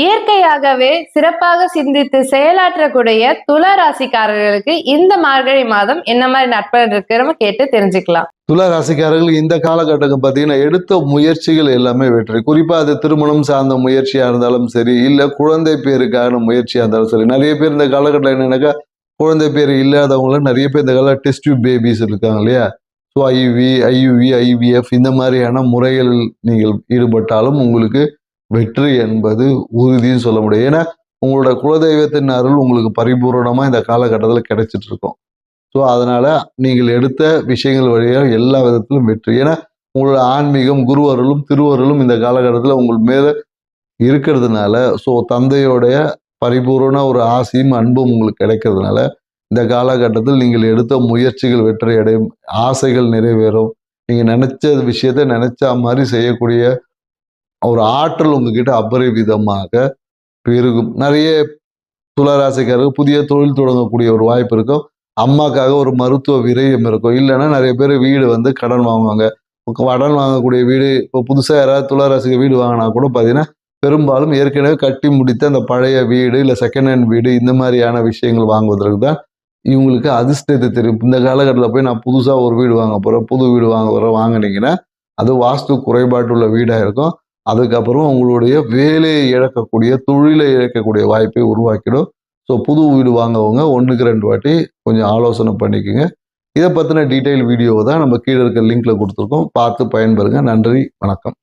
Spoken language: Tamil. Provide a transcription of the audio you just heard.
இயற்கையாகவே சிறப்பாக சிந்தித்து செயலாற்றக்கூடிய துலா ராசிக்காரர்களுக்கு இந்த மார்கழி மாதம் என்ன மாதிரி நட்புகள் இருக்கு நம்ம கேட்டு தெரிஞ்சுக்கலாம். துலா ராசிக்காரர்கள் இந்த காலகட்டத்துக்கு பார்த்தீங்கன்னா எடுத்த முயற்சிகள் எல்லாமே வெற்றி. குறிப்பாக அது திருமணம் சார்ந்த முயற்சியாக இருந்தாலும் சரி, இல்லை குழந்தை பேருக்கான முயற்சியாக இருந்தாலும் சரி. நிறைய பேர் இந்த காலகட்டத்தில் என்னன்னாக்கா குழந்தை பேர் இல்லாதவங்களும் நிறைய பேர் இந்த கால டெஸ்ட் டியூப் பேபிஸ் இருக்காங்க இல்லையா? ஸோ ஐயுவி, ஐவிஎஃப் இந்த மாதிரியான முறைகள் நீங்கள் ஈடுபட்டாலும் உங்களுக்கு வெற்றி என்பது உறுதின்னு சொல்ல முடியும். ஏன்னா உங்களோட குலதெய்வத்தின் அருள் உங்களுக்கு பரிபூர்ணமாக இந்த காலகட்டத்தில் கிடைச்சிட்டு இருக்கும். ஸோ அதனால் நீங்கள் எடுத்த விஷயங்கள் வழியாக எல்லா விதத்திலும் வெற்றி. ஏன்னா உங்களோட ஆன்மீகம், குரு அருளும் திருவருளும் இந்த காலகட்டத்தில் உங்கள் மேலே இருக்கிறதுனால, ஸோ தந்தையோடைய பரிபூர்ண ஒரு ஆசையும் அன்பும் உங்களுக்கு கிடைக்கிறதுனால இந்த காலகட்டத்தில் நீங்கள் எடுத்த முயற்சிகள் வெற்றி அடையும், ஆசைகள் நிறைவேறும். நீங்கள் நினைச்ச விஷயத்த நினைச்ச மாதிரி செய்யக்கூடிய ஒரு ஆற்றல் உங்ககிட்ட அபரிவிதமாக பெருகும். நிறைய துளாராசிக்காரருக்கு புதிய தொழில் தொடங்கக்கூடிய ஒரு வாய்ப்பு இருக்கும். அம்மாக்காக ஒரு மருத்துவ விரயம் இருக்கும். இல்லைன்னா நிறைய பேர் வீடு கடன் வாங்குவாங்க. கடன் வாங்கக்கூடிய வீடு இப்போ புதுசாக யாராவது துளாராசிக்கு வீடு வாங்கினா கூட பார்த்தீங்கன்னா பெரும்பாலும் ஏற்கனவே கட்டி முடித்த அந்த பழைய வீடு இல்லை செகண்ட் ஹேண்ட் வீடு இந்த மாதிரியான விஷயங்கள் வாங்குவதற்கு தான் இவங்களுக்கு அதிர்ஷ்டத்தை தெரியும். இந்த காலகட்டத்தில் போய் நான் புதுசாக ஒரு வீடு வாங்க போகிறேன், புது வீடு வாங்க போகிறேன் வாங்கினீங்கன்னா அது வாஸ்து குறைபாட்டுள்ள வீடாக இருக்கும். அதுக்கப்புறம் உங்களுடைய வேலையை இழக்கக்கூடிய, தொழிலை இழக்கக்கூடிய வாய்ப்பை உருவாக்கிடும். ஸோ புது வீடு வாங்கவங்க 1க்கு 2 வாட்டி கொஞ்சம் ஆலோசனை பண்ணிக்கோங்க. இதை பற்றின டீட்டெயில் வீடியோவை தான் நம்ம கீழே இருக்க லிங்க்ல கொடுத்துருக்கோம். பார்த்து பயன்பெறுங்க. நன்றி, வணக்கம்.